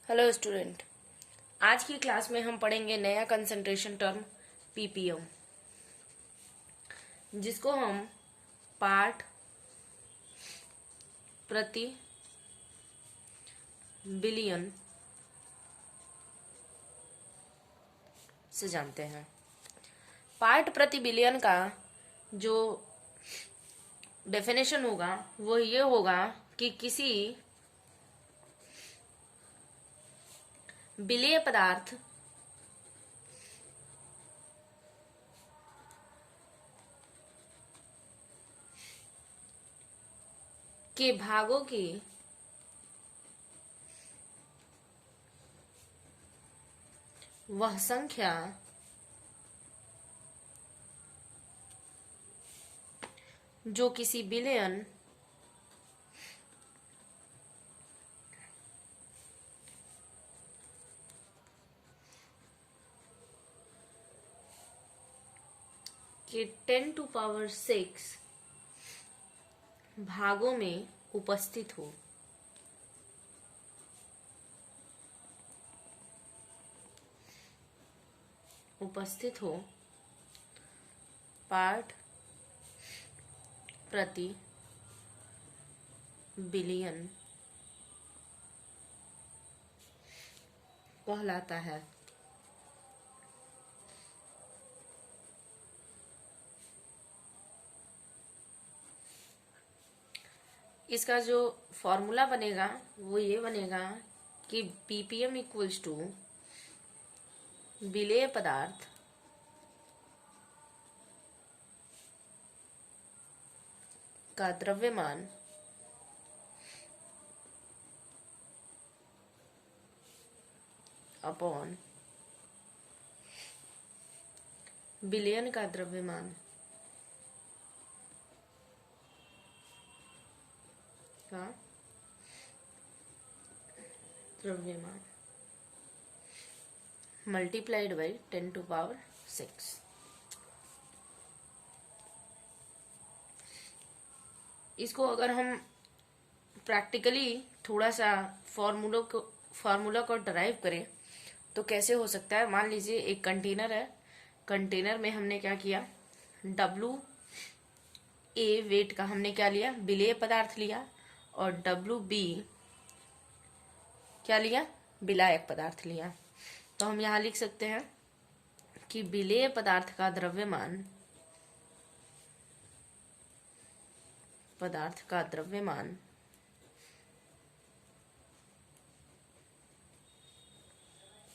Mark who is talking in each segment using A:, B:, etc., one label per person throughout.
A: Hello student. आज की class में हम पढ़ेंगे नया कंसंट्रेशन टर्म पीपीएम, जिसको हम पार्ट प्रति बिलियन से जानते हैं। पार्ट प्रति बिलियन का जो डेफिनेशन होगा वो ये होगा कि किसी बिलीय पदार्थ के भागों की वह संख्या जो किसी बिलियन के 10⁶ भागों में उपस्थित हो। पार्ट प्रति बिलियन कहलाता है। इसका जो फॉर्मूला बनेगा वो ये बनेगा कि पीपीएम इक्वल्स टू विलेय पदार्थ का द्रव्यमान अपॉन बिलियन का द्रव्यमान मल्टीप्लाइड बाई 10⁶। इसको अगर हम प्रैक्टिकली थोड़ा सा फॉर्मूला को डराइव करें तो कैसे हो सकता है। मान लीजिए एक कंटेनर है, कंटेनर में हमने क्या किया, WA वेट का हमने क्या लिया, विलेय पदार्थ लिया, और WB क्या लिया, विलायक पदार्थ लिया। तो हम यहां लिख सकते हैं कि विलेय पदार्थ का द्रव्यमान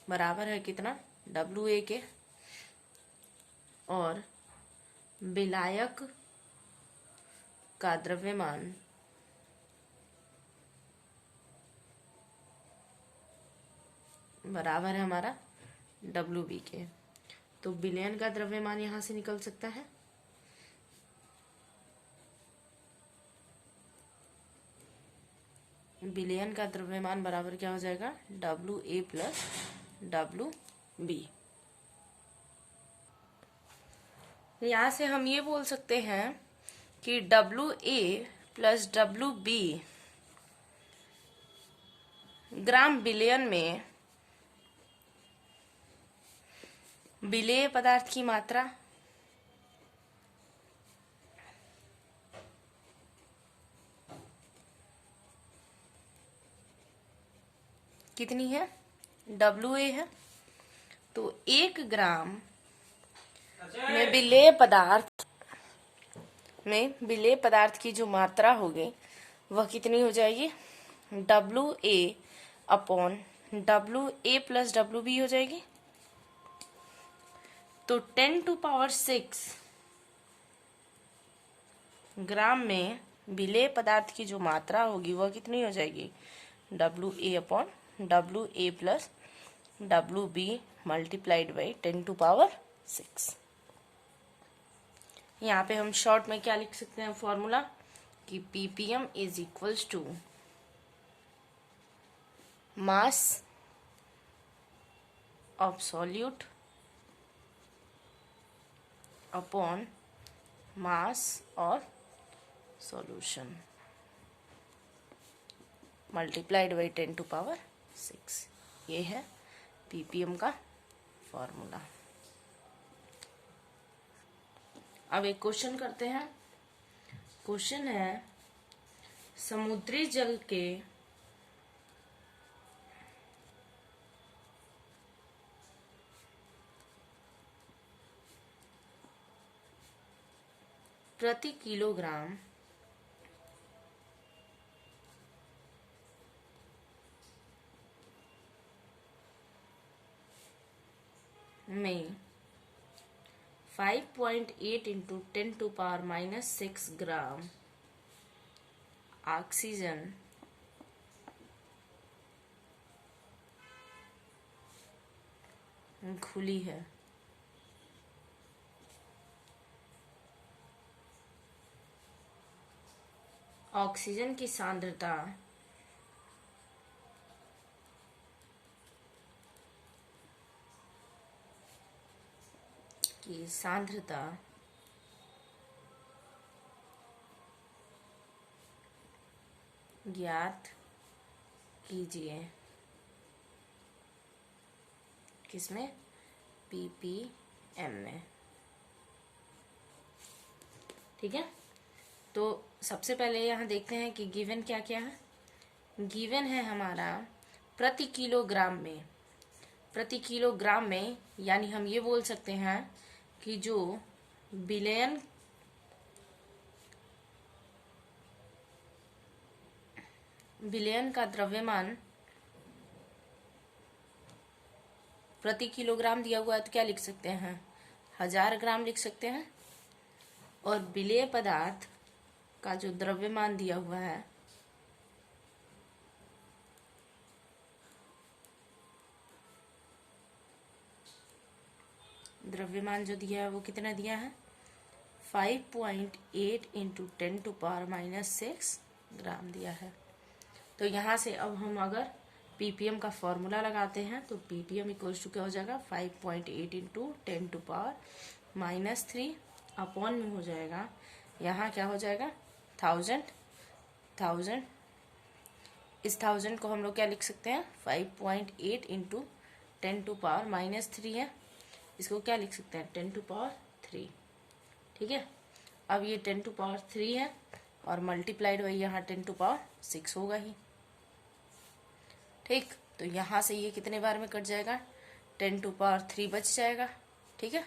A: बराबर है कितना, WA के, और विलायक का द्रव्यमान बराबर है हमारा WB के। तो बिलियन का द्रव्यमान यहां से निकल सकता है, बिलियन का द्रव्यमान बराबर क्या हो जाएगा, WA प्लस WB। यहां से हम ये बोल सकते हैं कि WA प्लस WB ग्राम बिलियन में विलेय पदार्थ की मात्रा कितनी है, WA है। तो 1 ग्राम में विलेय पदार्थ की जो मात्रा होगी वह कितनी हो जाएगी, WA upon WA plus WB हो जाएगी। तो 10⁶ ग्राम में विलेय पदार्थ की जो मात्रा होगी वह कितनी हो जाएगी, WA upon WA plus WB multiplied by 10⁶। यहाँ पे हम शॉर्ट में क्या लिख सकते हैं फॉर्मूला, कि PPM is equals to mass of solute upon mass of solution multiplied by 10⁶। ये है पीपीएम का फॉर्मूला। अब एक क्वेश्चन करते हैं। क्वेश्चन है समुद्री जल के प्रति किलोग्राम में 5.8 इंटू 10⁻⁻6 ग्राम ऑक्सीजन घुली है। ऑक्सीजन की सांद्रता ज्ञात कीजिए। किसमें? पीपीएम में। ठीक है, तो सबसे पहले यहाँ देखते हैं कि गिवन क्या क्या है। गिवन है हमारा प्रति किलोग्राम में। प्रति किलोग्राम में यानी हम ये बोल सकते हैं कि जो विलयन का द्रव्यमान प्रति किलोग्राम दिया हुआ है तो क्या लिख सकते हैं? 1000 ग्राम लिख सकते हैं। और विलेय पदार्थ का जो द्रव्यमान दिया हुआ है जो दिया है वो कितना दिया है? 5.8 इंटू 10⁻⁻6 ग्राम दिया है। तो यहाँ से अब हम अगर पीपीएम का फॉर्मूला लगाते हैं तो पीपीएम इक्वल्स टू क्या हो जाएगा? 5.8 इंटू 10⁻⁻3 अपॉन में हो जाएगा, यहाँ क्या हो जाएगा? 1000। इस 1000 को हम लोग क्या लिख सकते हैं? 5.8 इंटू 10⁻⁻3 है, इसको क्या लिख सकते हैं? 10⁻3। ठीक है, अब ये 10⁻3 है और मल्टीप्लाइड वही यहाँ 10⁻6 होगा ही। ठीक, तो यहाँ से ये कितने बार में कट जाएगा? 10⁻3 बच जाएगा। ठीक है,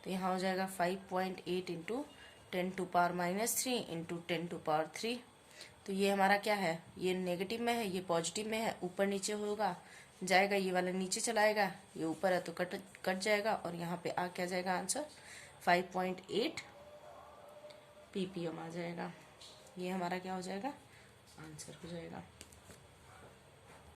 A: तो यहाँ हो जाएगा 5.8 इंटू 10⁻⁻3 इंटू 10⁻3। तो ये हमारा क्या है? ये नेगेटिव में है, ये पॉजिटिव में है, ऊपर नीचे होगा जाएगा, ये वाला नीचे चलाएगा, ये ऊपर है तो कट जाएगा और यहाँ पे आ क्या जाएगा आंसर? 5.8 पीपीएम आ जाएगा। ये हमारा क्या हो जाएगा? आंसर हो जाएगा।